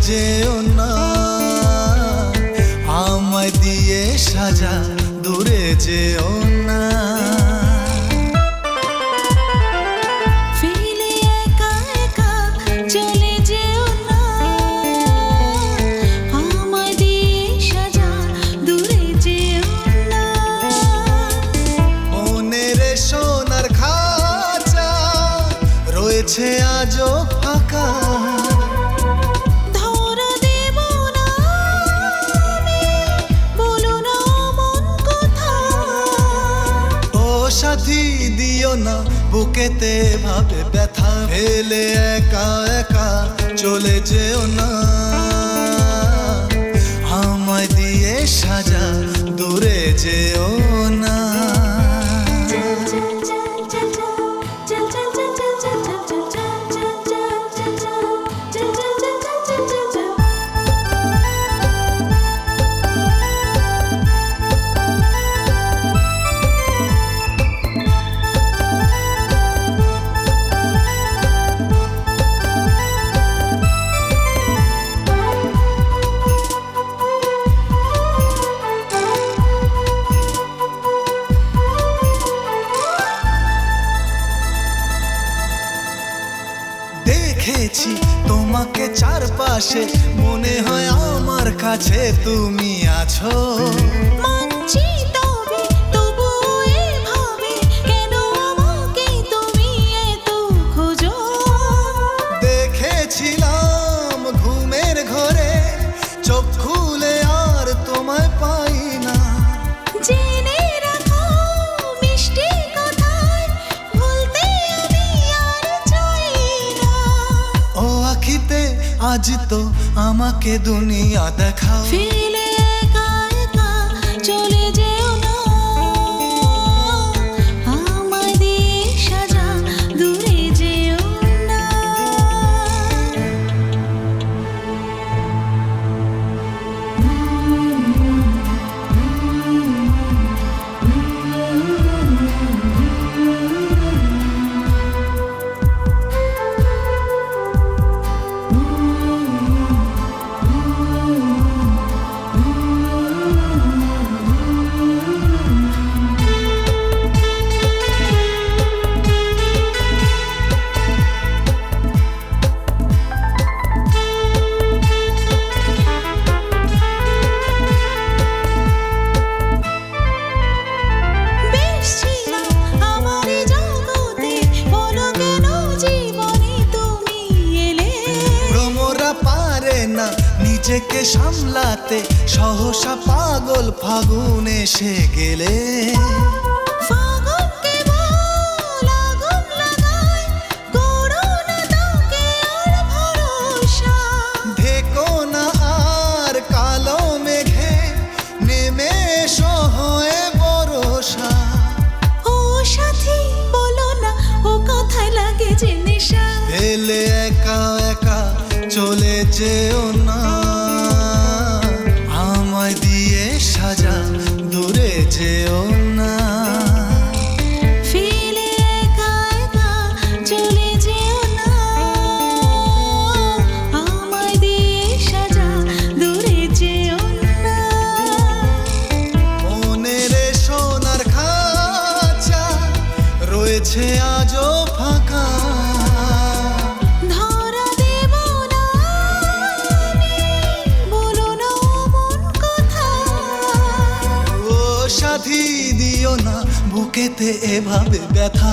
যেও না, আমায় দিয়ে সাজা দূরে যেও না। ফেলে একা একা চলে যেও না, আমায় দিয়ে সাজা দূরে যেও না। মনের সোনার খাঁচা রয়েছে আজও ফাঁকা, ধরা দেব না আমি, বলো না মন কথা। ও সাথী দিও না বুকেতে ভাবে ব্যথা, ফেলে একা একা চলে যেও না, আমায় দিয়ে সাজা দূরে যেও না। দেখেছি তোমাকে চারপাশে, মনে হয় আমার কাছে তুমি আছো। মানছি তবে তবুও এভাবে, কেন আমাকে তুমি এত খোঁজো? দেখেছিলাম ঘুমের ঘরে, চোখ খুলে আর তোমায় পাই না। জেনে রাখো মিষ্টি কথায়, ভুলতে আমি আর চাই না। ও আখিতে আজ তো আমাকে দুনিয়া দেখাও, ফেলে একা একা চলে যেও না, আমায় দিয়ে সাজা দূরে যেও না। নিজেকে সামলাতে সহসা পাগল ফাগুন এসে গেলে। ফাগুনকে বল আগুন লাগায়, করো না তাকে আর ভরসা। ঢেকো না আর কালো মেঘে, নেমে এসো হয়ে বরষা। ও সাথী বলো না, ও কথায় লাগে যে নেশা। ফেলে একা একা চলে যেও না, আমায় দিয়ে সাজা দূরে যেও না। ফেলে একা একা চলে যেও না, আমায় দিয়ে সাজা দূরে যেও না। মনের সোনার খাঁচা রয়েছে আজও ফাঁকা, সাথী দিও না বুকেতে এভাবে ব্যথা।